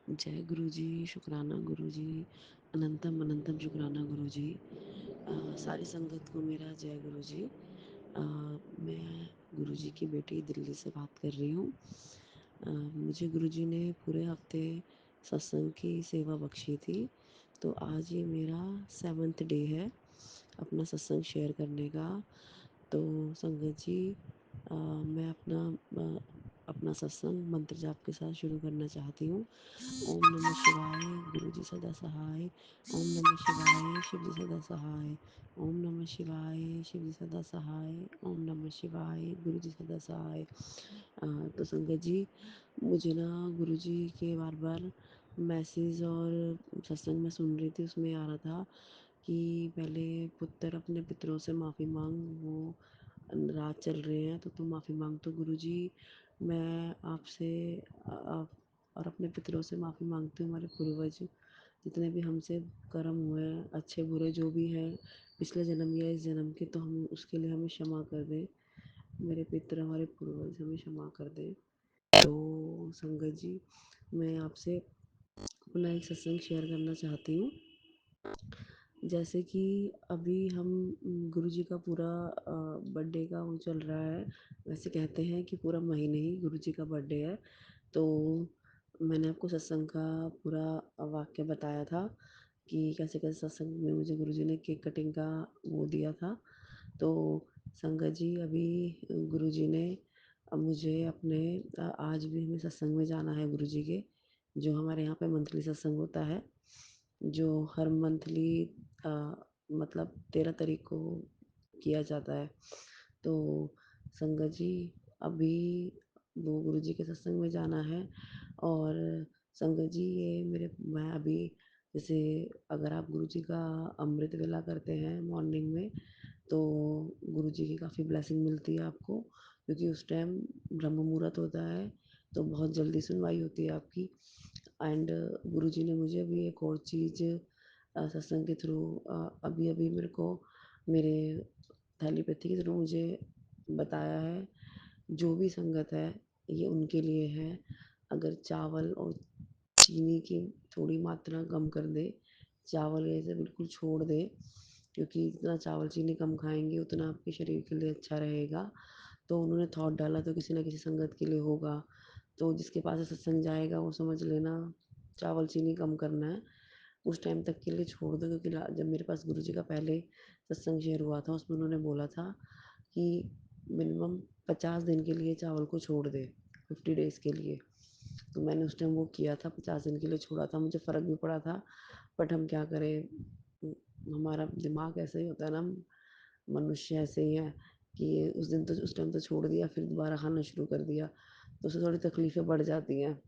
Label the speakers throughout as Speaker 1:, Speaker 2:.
Speaker 1: जय गुरु जी, शुक्राना गुरु जी, अनंतम अनंतम शुक्राना गुरु जी। सारी संगत को मेरा जय गुरु जी। मैं गुरु जी की बेटी दिल्ली से बात कर रही हूँ। मुझे गुरु जी ने पूरे हफ्ते सत्संग की सेवा बख्शी थी, तो आज ये मेरा 7th डे है अपना सत्संग शेयर करने का। तो संगत जी, मैं अपना सत्संग मंत्र जाप के साथ शुरू करना चाहती हूँ। ओम नमः शिवाय, गुरु जी सदा सहाय। ओम नमः शिवाय, शिव जी सदा सहाय। ओम नमः शिवाय, शिव जी सदा सहाय। ओम नमः शिवाय, गुरु जी सदा सहाय। तो संगत जी, मुझे ना गुरु जी के बार बार मैसेज और सत्संग में सुन रही थी, उसमें आ रहा था कि पहले पुत्र अपने पितरों से माफ़ी मांग, वो रात चल रहे हैं तो तुम माफ़ी मांग। तो गुरु जी, मैं आपसे आप और अपने पितरों से माफ़ी मांगती हूँ। हमारे पूर्वज जितने भी हमसे कर्म हुए हैं, अच्छे बुरे जो भी हैं, पिछले जन्म या इस जन्म के, तो हम उसके लिए हमें क्षमा कर दें। मेरे पितर, हमारे पूर्वज हमें क्षमा कर दें। तो संगत जी, मैं आपसे अपना एक सत्संग शेयर करना चाहती हूँ। जैसे कि अभी हम गुरु जी का पूरा बर्थडे का वो चल रहा है। वैसे कहते हैं कि पूरा महीने ही गुरु जी का बर्थडे है। तो मैंने आपको सत्संग का पूरा वाक्य बताया था कि कैसे-कैसे सत्संग में मुझे गुरु जी ने केक कटिंग का वो दिया था। तो संगत जी, अभी गुरु जी ने मुझे अपने आज भी हमें सत्संग में जाना है गुरु जी के, जो हमारे यहाँ पे मंथली सत्संग होता है, जो हर मंथली अ, मतलब 13 तारीख को किया जाता है। तो संगत जी, अभी वो गुरु जी के सत्संग में जाना है। और संगत जी, ये मैं अभी, जैसे अगर आप गुरु जी का अमृत वेला करते हैं मॉर्निंग में, तो गुरु जी की काफ़ी ब्लेसिंग मिलती है आपको, क्योंकि उस टाइम ब्रह्म मुहूर्त होता है, तो बहुत जल्दी सुनवाई होती है आपकी। एंड गुरु जी ने मुझे अभी एक और चीज़ सत्संग के थ्रू अभी अभी मेरे को मेरे थैलीपैथी के थ्रू मुझे बताया है। जो भी संगत है, ये उनके लिए है। अगर चावल और चीनी की थोड़ी मात्रा कम कर दे, चावल ऐसे बिल्कुल छोड़ दे, क्योंकि जितना चावल चीनी कम खाएंगे उतना आपके शरीर के लिए अच्छा रहेगा। तो उन्होंने थॉट डाला, तो किसी न किसी संगत के लिए होगा। तो जिसके पास ये सत्संग जाएगा वो समझ लेना, चावल चीनी कम करना है, उस टाइम तक के लिए छोड़ दो। क्योंकि जब मेरे पास गुरु जी का पहले सत्संग शेयर हुआ था, उसमें उन्होंने बोला था कि मिनिमम 50 दिन के लिए चावल को छोड़ दे, 50 डेज़ के लिए। तो मैंने उस टाइम वो किया था, 50 दिन के लिए छोड़ा था, मुझे फ़र्क भी पड़ा था। बट हम क्या करें, हमारा दिमाग ऐसा ही होता है ना, मनुष्य ऐसे ही है कि उस टाइम तो छोड़ दिया, फिर दोबारा खाना शुरू कर दिया, तो उससे थोड़ी तकलीफ़ें बढ़ जाती हैं।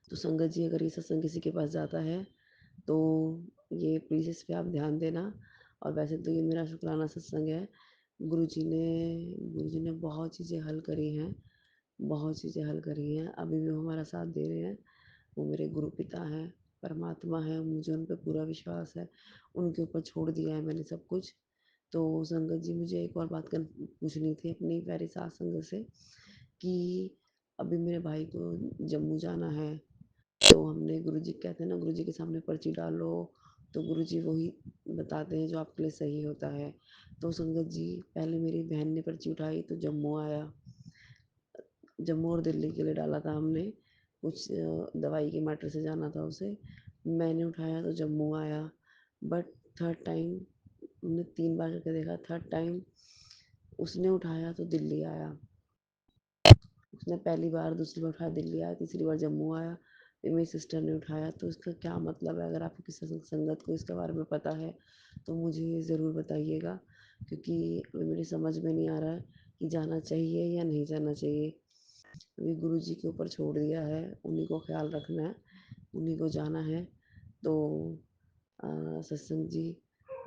Speaker 1: तो संगत जी, अगर ये सत्संग किसी के पास जाता है, तो ये प्लीज़ इस पे आप ध्यान देना। और वैसे तो ये मेरा शुक्राना सत्संग है। गुरु जी ने बहुत चीज़ें हल करी हैं, बहुत चीज़ें हल करी हैं, अभी भी वो हमारा साथ दे रहे हैं। वो मेरे गुरु पिता हैं, परमात्मा हैं, मुझे उन पे पूरा विश्वास है। उनके ऊपर छोड़ दिया है मैंने सब कुछ। तो संगत जी, मुझे एक और बात पूछनी थी अपनी प्यारी सास संगत से, कि अभी मेरे भाई को जम्मू जाना है। तो हमने, गुरु जी कहते हैं ना, गुरु जी के सामने पर्ची डालो, तो गुरु जी वही बताते हैं जो आपके लिए सही होता है। तो संगत जी, पहले मेरी बहन ने पर्ची उठाई तो जम्मू आया। जम्मू और दिल्ली के लिए डाला था हमने, कुछ दवाई के मैटर से जाना था उसे। मैंने उठाया तो जम्मू आया। बट थर्ड टाइम, हमने 3 बार करके देखा, थर्ड टाइम उसने उठाया तो दिल्ली आया। उसने पहली बार, दूसरी बार उठाया दिल्ली आया, तीसरी बार जम्मू आया, फिर मेरी सिस्टर ने उठाया। तो इसका क्या मतलब है? अगर आपको किसी संगत को इसके बारे में पता है तो मुझे ज़रूर बताइएगा, क्योंकि अभी मेरी समझ में नहीं आ रहा है कि जाना चाहिए या नहीं जाना चाहिए। अभी गुरु जी के ऊपर छोड़ दिया है, उन्हीं को ख्याल रखना है, उन्हीं को जाना है। तो सत्संग जी,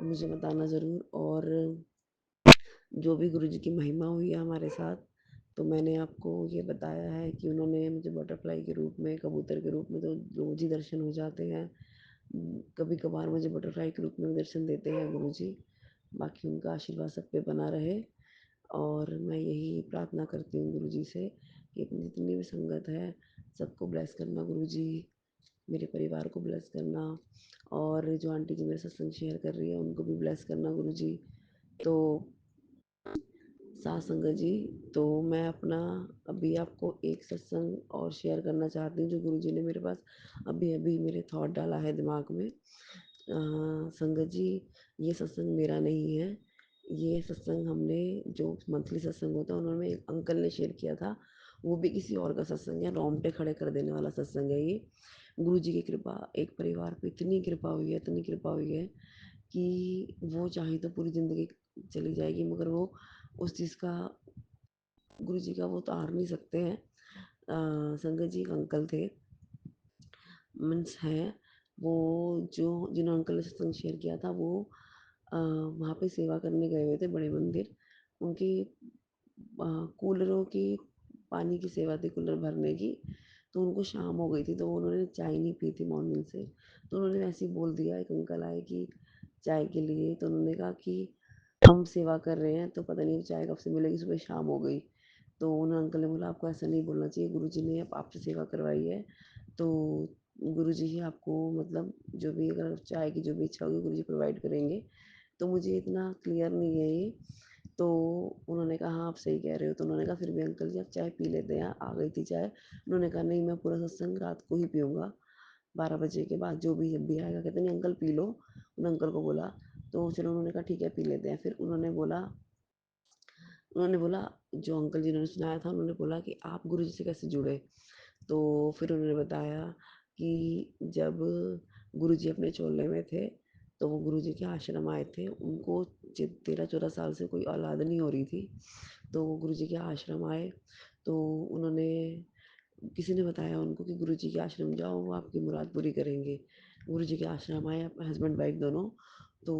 Speaker 1: मुझे बताना ज़रूर। और जो भी गुरु जी की महिमा हुई है हमारे साथ, तो मैंने आपको ये बताया है कि उन्होंने मुझे बटरफ्लाई के रूप में, कबूतर के रूप में तो रोज़ ही दर्शन हो जाते हैं। कभी-कभार मुझे बटरफ्लाई के रूप में भी दर्शन देते हैं गुरु जी। बाकी उनका आशीर्वाद सब पे बना रहे। और मैं यही प्रार्थना करती हूँ गुरु जी से कि अपनी जितनी भी संगत है, सबको ब्लेस करना गुरु जी। मेरे परिवार को ब्लेस करना और जो आंटी जी मेरे सत्संग शेयर कर रही है उनको भी ब्लेस करना गुरुजी। तो साथ संगत जी, तो मैं अपना अभी आपको एक सत्संग और शेयर करना चाहती हूँ जो गुरुजी ने मेरे पास अभी-अभी मेरे थॉट डाला है दिमाग में। संगत जी, ये सत्संग मेरा नहीं है। ये सत्संग हमने जो मंथली सत्संग होता है उन्होंने एक अंकल ने शेयर किया था। वो भी किसी और का सत्संग है, रोंगटे खड़े कर देने वाला सत्संग है ये। गुरुजी की कृपा एक परिवार पे इतनी कृपा हुई है, इतनी कृपा हुई है कि वो चाहें तो पूरी ज़िंदगी चली जाएगी मगर वो उस चीज़ का गुरुजी का वो उतार नहीं सकते हैं। संगत जी एक अंकल थे, मीन्स हैं, वो जो जिन्होंने अंकल ने सत्संग शेयर किया था वो वहाँ पे सेवा करने गए हुए थे बड़े मंदिर। उनकी कूलरों की पानी की सेवा थी कूलर भरने की, तो उनको शाम हो गई थी तो उन्होंने चाय नहीं पी थी मॉर्निंग से। तो उन्होंने वैसे ही बोल दिया, एक अंकल आए कि चाय के लिए, तो उन्होंने कहा कि हम सेवा कर रहे हैं तो पता नहीं चाय कब से मिलेगी, सुबह शाम हो गई। तो उन अंकल ने बोला आपको ऐसा नहीं बोलना चाहिए, गुरुजी ने आपसे सेवा करवाई है तो गुरुजी ही आपको मतलब जो भी अगर चाय की जो भी इच्छा होगी गुरुजी प्रोवाइड करेंगे। तो मुझे इतना क्लियर नहीं है ये। तो उन्होंने कहा हाँ आप सही कह रहे हो। तो उन्होंने कहा फिर भी अंकल जी आप चाय पी लेते हैं, आ गई थी चाय। उन्होंने कहा नहीं मैं पूरा सत्संग रात को ही पीऊँगा, 12 बजे के बाद जो भी जब भी आएगा। कहते नहीं अंकल पी लो, उन अंकल को बोला। तो चलो उन्होंने कहा ठीक है पी लेते हैं। फिर उन्होंने बोला जो अंकल जी ने सुनाया था उन्होंने बोला कि आप गुरुजी से कैसे जुड़े? तो फिर उन्होंने बताया कि जब गुरुजी अपने चोले में थे, तो वो गुरुजी के आश्रम आए थे। उनको 13-14 साल से कोई औलाद नहीं हो रही थी। तो वो गुरुजी के आश्रम आए, तो उन्होंने किसी ने बताया उनको कि गुरुजी के आश्रम जाओ, वो आपकी मुराद पूरी करेंगे। गुरुजी के आश्रम आए हस्बैंड वाइफ दोनों, तो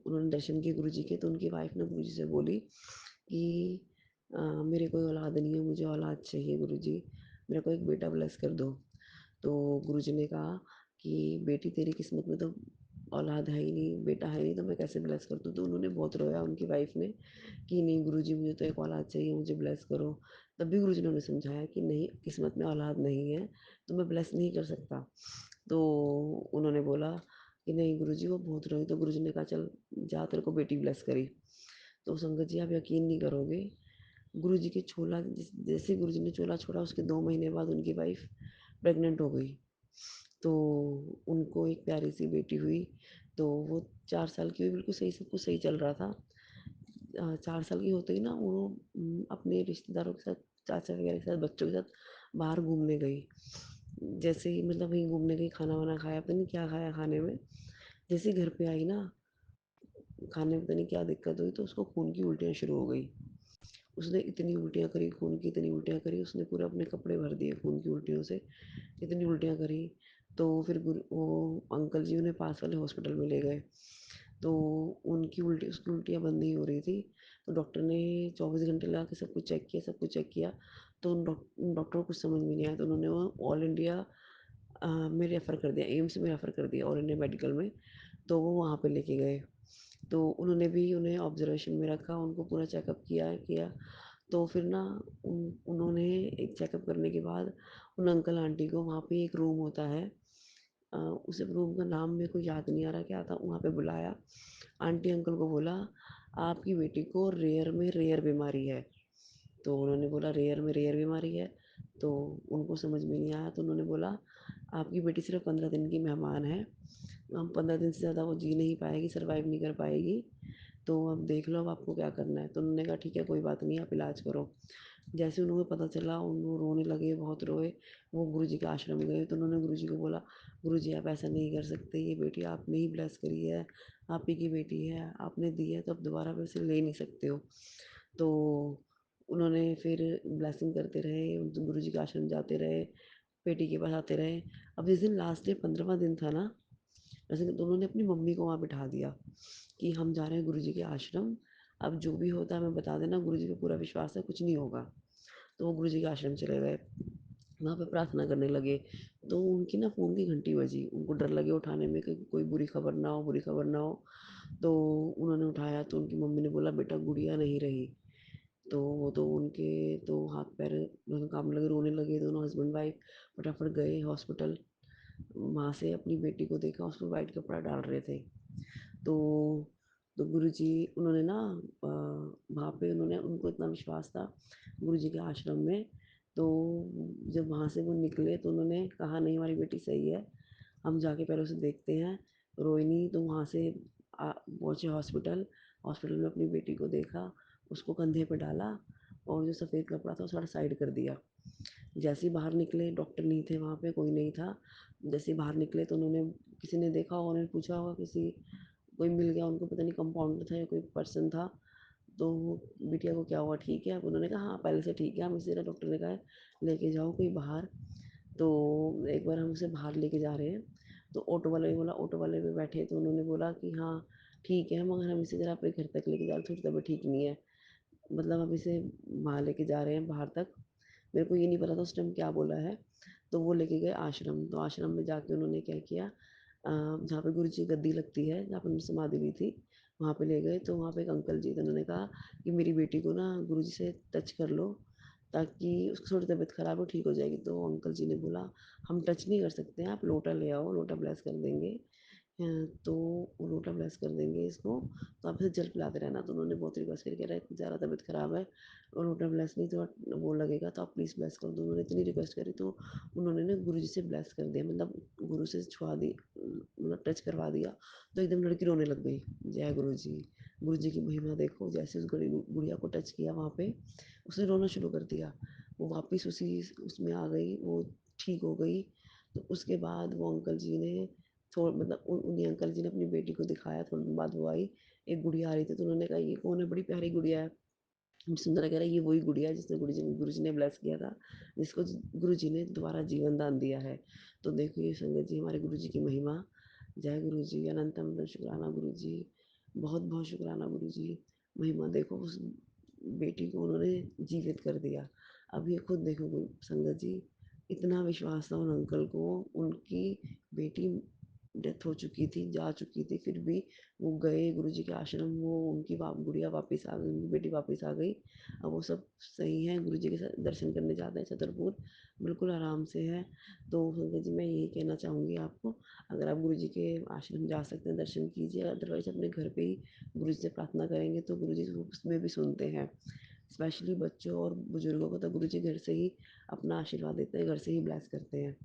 Speaker 1: उन्होंने दर्शन किए गुरुजी के, तो उनकी वाइफ ने गुरुजी से बोली कि मेरे कोई औलाद नहीं है, मुझे औलाद चाहिए गुरुजी, मेरे को एक बेटा ब्लेस कर दो। तो गुरुजी ने कहा कि बेटी तेरी किस्मत में तो औलाद है ही नहीं, बेटा है नहीं तो मैं कैसे ब्लेस कर दूँ? तो उन्होंने बहुत रोया उनकी वाइफ ने कि नहीं गुरुजी मुझे तो एक औलाद चाहिए, मुझे ब्लेस करो। तब भी गुरुजी ने उन्हें समझाया कि नहीं किस्मत में औलाद नहीं है, तो मैं ब्लेस नहीं कर सकता। तो उन्होंने बोला कि नहीं गुरुजी, वो बहुत रोई। तो गुरुजी ने कहा चल जा तेरे को बेटी ब्लेस करी। तो संगत जी आप यकीन नहीं करोगे, गुरुजी के छोला जैसे गुरुजी ने चोला छोड़ा उसके 2 महीने बाद उनकी वाइफ प्रेग्नेंट हो गई। तो उनको एक प्यारी सी बेटी हुई। तो वो 4 साल की हुई, बिल्कुल सही सब कुछ सही चल रहा था। 4 साल की होते ही ना वो अपने रिश्तेदारों के साथ, चाचा वगैरह के साथ, बच्चों के साथ बाहर घूमने गई। जैसे ही मतलब वहीं घूमने गई, खाना-वाना खाया, पता नहीं क्या खाया खाने में। जैसे ही घर पे आई ना, खाने में पता नहीं क्या दिक्कत हुई तो उसको खून की उल्टियाँ शुरू हो गई। उसने इतनी उल्टियाँ करी, खून की इतनी उल्टियाँ करी, उसने पूरे अपने कपड़े भर दिए खून की उल्टियों से, इतनी उल्टियाँ करी। तो फिर वो अंकल जी उन्हें पास वाले हॉस्पिटल में ले गए। तो उसकी उल्टियाँ बंद नहीं हो रही थी। तो डॉक्टर ने 24 घंटे लगा के सब कुछ चेक किया, सब कुछ चेक किया। तो उन डॉक्टर को कुछ समझ में नहीं आया, तो उन्होंने वो ऑल इंडिया में रेफ़र कर दिया, एम्स में रेफ़र कर दिया, ऑल इंडिया मेडिकल में। तो वो वहाँ पे लेके गए। तो उन्होंने भी उन्हें ऑब्ज़र्वेशन में रखा, उनको पूरा चेकअप किया। तो फिर ना उन्होंने एक चेकअप करने के बाद उन अंकल आंटी को वहाँ पे एक रूम होता है, उस रूम का नाम मेरे को याद नहीं आ रहा क्या था, वहाँ पे बुलाया। आंटी अंकल को बोला आपकी बेटी को रेयर में रेयर बीमारी है। तो उन्होंने बोला रेयर में रेयर बीमारी है, तो उनको समझ में नहीं आया। तो उन्होंने बोला आपकी बेटी सिर्फ 15 दिन की मेहमान है, हम 15 दिन से ज़्यादा वो जी नहीं पाएगी, सर्वाइव नहीं कर पाएगी। तो अब देख लो अब आपको क्या करना है। तो उन्होंने कहा ठीक है कोई बात नहीं, आप इलाज करो। जैसे उन्हें पता चला वो रोने लगे, बहुत रोए। वो गुरुजी के आश्रम गए, तो उन्होंने गुरुजी को बोला गुरुजी आप ऐसा नहीं कर सकते, ये बेटी आपने ही ब्लेस करी है, आप ही की बेटी है, आपने दी है तो अब दोबारा वैसे ले नहीं सकते हो। तो उन्होंने फिर ब्लेसिंग करते रहे, गुरुजी के आश्रम जाते रहे, बेटी के पास आते रहे। अब जिस दिन लास्ट डे 15वां दिन था ना, वैसे तो उन्होंने अपनी मम्मी को वहाँ बिठा दिया कि हम जा रहे हैं गुरुजी के आश्रम, अब जो भी होता है हमें बता देना, गुरुजी पे पूरा विश्वास है, कुछ नहीं होगा। तो वो गुरुजी के आश्रम चले गए, वहाँ पे प्रार्थना करने लगे। तो उनकी ना फ़ोन की घंटी बजी, उनको डर लगे उठाने में कि कोई बुरी खबर ना हो, बुरी खबर ना हो। तो उन्होंने उठाया तो उनकी मम्मी ने बोला बेटा गुड़िया नहीं रही। तो वो तो उनके तो हाथ पैर दोनों काँपने लगे, रोने लगे दोनों हस्बैंड वाइफ। फटाफट गए हॉस्पिटल। वहाँ से अपनी बेटी को देखा, उसमें वाइट कपड़ा डाल रहे थे। तो गुरुजी उन्होंने ना वहाँ पे उन्होंने उनको इतना विश्वास था गुरुजी के आश्रम में। तो जब वहाँ से वो निकले तो उन्होंने कहा नहीं हमारी बेटी सही है, हम जाके पहले उसे देखते हैं। रोहिणी तो वहाँ से पहुंचे हॉस्पिटल। हॉस्पिटल में अपनी बेटी को देखा, उसको कंधे पे डाला और जो सफ़ेद कपड़ा था उसे थोड़ा साइड कर दिया। जैसे ही बाहर निकले, डॉक्टर नहीं थे वहाँ पे, कोई नहीं था। जैसे ही बाहर निकले तो उन्होंने, किसी ने देखा और उन्होंने पूछा होगा, किसी कोई मिल गया उनको, पता नहीं कंपाउंडर था या कोई पर्सन था। तो वो बिटिया को क्या हुआ, ठीक है? अब उन्होंने कहा हाँ पहले से ठीक है, हम इसे डॉक्टर ने कहा है लेके जाओ कोई बाहर। तो एक बार हम उसे बाहर लेके जा रहे हैं तो ऑटो वाले ने बोला, ऑटो वाले में बैठे तो उन्होंने बोला कि हाँ ठीक है मगर हम इसे जरा अपने घर तक लेके जा रहे, थोड़ी तबीयत ठीक नहीं है। मतलब हम इसे वहाँ लेके जा रहे हैं बाहर तक। मेरे को ये नहीं पता था उस टाइम क्या बोला है। तो वो लेके गए आश्रम। तो आश्रम में जाके उन्होंने क्या किया, जहाँ पे गुरु जी की गद्दी लगती है, जहाँ पे उन्होंने समाधि ली थी, वहाँ पे ले गए। तो वहाँ पे एक अंकल जी थे, उन्होंने कहा कि मेरी बेटी को ना गुरु जी से टच कर लो ताकि उसकी थोड़ी तबीयत खराब हो, ठीक हो जाएगी। तो अंकल जी ने बोला हम टच नहीं कर सकते हैं, आप लोटा ले आओ, लोटा ब्लेस कर देंगे। तो वो लोटा ब्लेस कर देंगे इसको, तो आप इसे जल पिलाते रहना। तो उन्होंने बहुत रिक्वेस्ट करके, कह रहा है इतनी ज़्यादा तबीयत खराब है और लोटा ब्लेस नहीं तो वो लगेगा, तो आप प्लीज़ ब्लेस कर दो। उन्होंने इतनी रिक्वेस्ट करी तो उन्होंने ना गुरु जी से ब्लेस कर दिया, मतलब गुरु से छुआ दी, मतलब टच करवा दिया। तो एकदम लड़की रोने लग गई। जय गुरु जी। गुरु जी की महिमा देखो, जैसे उस गुड़िया को टच किया वहाँ पे, उसने रोना शुरू कर दिया। वो वापस उसी उसमें आ गई, वो ठीक हो गई। तो उसके बाद वो अंकल जी ने थोड़ा, मतलब उन्हीं अंकल जी ने अपनी बेटी को दिखाया। थोड़ी दिन बाद वो आई, एक गुड़िया आ रही थी तो उन्होंने कहा ये कौन है, बड़ी प्यारी गुड़िया है। सुंदर कह रहा है ये वही गुड़िया है जिसने गुरु जी ने ब्लेस किया था, जिसको गुरु जी ने दोबारा जीवन दान दिया है। तो देखो ये संगत जी हमारे गुरु जी की महिमा। जय गुरु जी, अनंत अनंत शुक्राना गुरु जी, बहुत बहुत शुक्राना गुरु जी। महिमा देखो, उस बेटी को उन्होंने जीवित कर दिया। अब ये खुद देखो संगत जी, इतना विश्वास था उन अंकल को, उनकी बेटी डेथ हो चुकी थी, जा चुकी थी, फिर भी वो गए गुरु जी के आश्रम। वो उनकी गुड़िया वापस आ गई, उनकी बेटी वापस आ गई। अब वो सब सही है, गुरु जी के साथ दर्शन करने जाते हैं छतरपुर, बिल्कुल आराम से है। तो संगत जी मैं यही कहना चाहूँगी आपको, अगर आप गुरु जी के आश्रम जा सकते हैं दर्शन कीजिए, अदरवाइज अपने घर पे ही गुरु जी से प्रार्थना करेंगे तो गुरु जी उसमें भी सुनते हैं। स्पेशली बच्चों और बुजुर्गों को तो गुरु जी घर से ही अपना आशीर्वाद देते हैं, घर से ही ब्लेस करते हैं।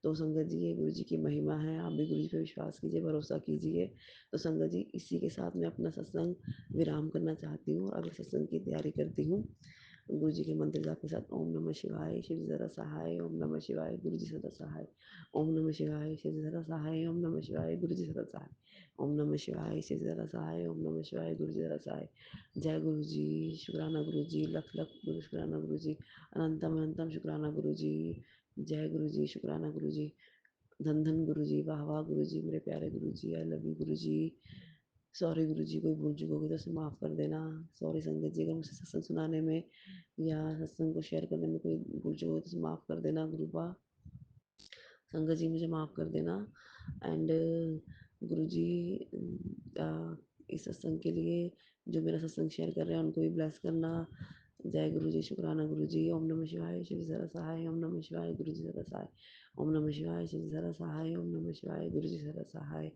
Speaker 1: तो संगत जी ये गुरु जी की महिमा है, आप भी गुरु जी पे विश्वास कीजिए, भरोसा कीजिए। तो संगत जी इसी के साथ मैं अपना सत्संग विराम करना चाहती हूँ और अगले सत्संग की तैयारी करती हूँ। गुरु जी के मंत्र जाप के साथ ओम नमः शिवाय, शिव जरा सहाय, ओम नमः शिवाय, गुरु जी सदा सहाय, ओम नमः शिवाय, शिव जरा सहाय, ओम नमः शिवाय, गुरु जी सदा सहाय, ओम नमः शिवाय, शिव जरा सहाय, ओम नमः शिवाय, गुरु जी सदा सहाय। जय गुरु जी, शुक्राना गुरु जी, लख लख गुरु शुक्राना गुरु जी, अनंतम अनंतम शुक्राना गुरु जी। जय गुरु जी, शुक्राना गुरु जी, धन धन गुरु जी, वाह वाह गुरु जी, मेरे प्यारे गुरु जी, I love you Guru ji. Sorry गुरु जी, कोई भूल चूक होगी तो उसे माफ़ कर देना। सॉरी संगत जी, अगर मुझसे सत्संग सुनाने में या सत्संग को शेयर करने में कोई भूल चूक होगी तो उसे माफ़ कर देना गुरुबा। संगत जी मुझे माफ़ कर देना। एंड गुरु जी, इस सत्संग के लिए जो मेरा सत्संग शेयर कर रहे हैं उनको भी ब्लेस करना। जय गुरु जी, शुक्राना गुरु जी, ओम नमः शिवाय, शिव जरा सहाय, ओम नमः शिवाय, गुरु जी जरा सहाय, ओम नमः शिवाय, शिव जरा सहाय, ओम नमः शिवाय, गुरु जी जरा सहाय।